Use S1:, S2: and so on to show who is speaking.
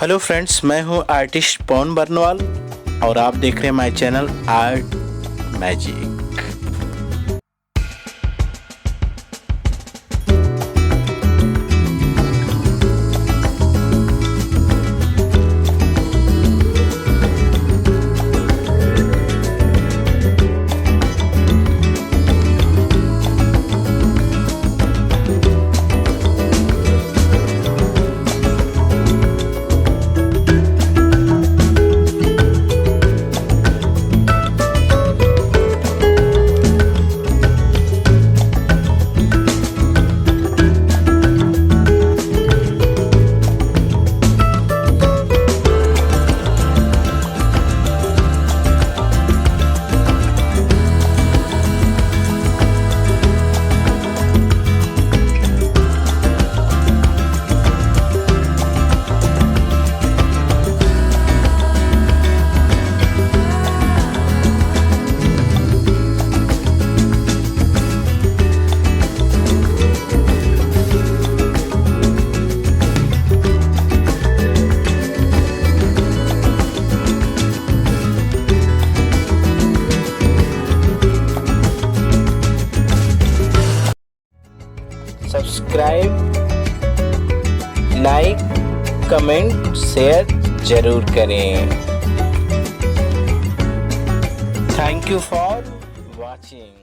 S1: Hello friends, मैं हूं artist पवन बरनवाल और आप देख रहे हैं my channel art magic. Subscribe, like, comment, share जरूर करें। Thank you for watching.